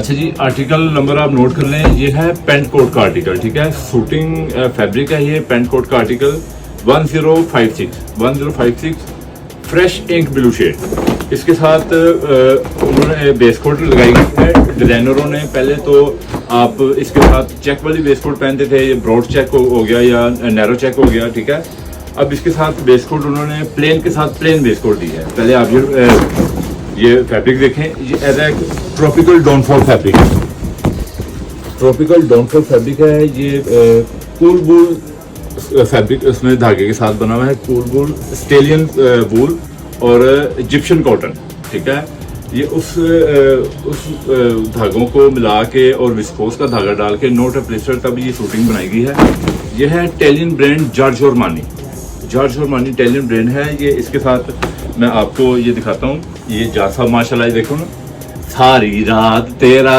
अच्छा जी, article number आप note कर लें। ये है पेंट कोट का आर्टिकल, ठीक है। शूटिंग फैब्रिक है ये पेंट कोट का article 1056 fresh ink blue shade. इसके साथ उन्होंने बेस कोट लगाई गई है डिजाइनरों ने। पहले तो आप इसके साथ चेक वाली बेस कोट पहनते थे, ये ब्रॉड चेक हो गया या नैरो चेक हो गया, ठीक है। अब इसके साथ बेस कोट उन्होंने प्लेन के साथ प्लेन बेस कोट दी है। पहले आप ये फैब्रिक देखें, ये as a tropical downfall fabric है। ट्रॉपिकल डाउनफॉल फैब्रिक है ये। कूल वूल फैब्रिक इसमें धागे के साथ बना हुआ है। कूल वूल, स्टेलियन वूल और इजिप्शियन कॉटन, ठीक है। ये उस धागों को मिला के और विस्कोस का धागा डाल के नोट प्लेस्टर तब ये शूटिंग बनाई गई है। ये है Italian brand George Armani Italian brand है ये। इसके साथ मैं आपको ये दिखाता हूँ। ये जासा माशाल्लाह देखो ना, सारी रात तेरा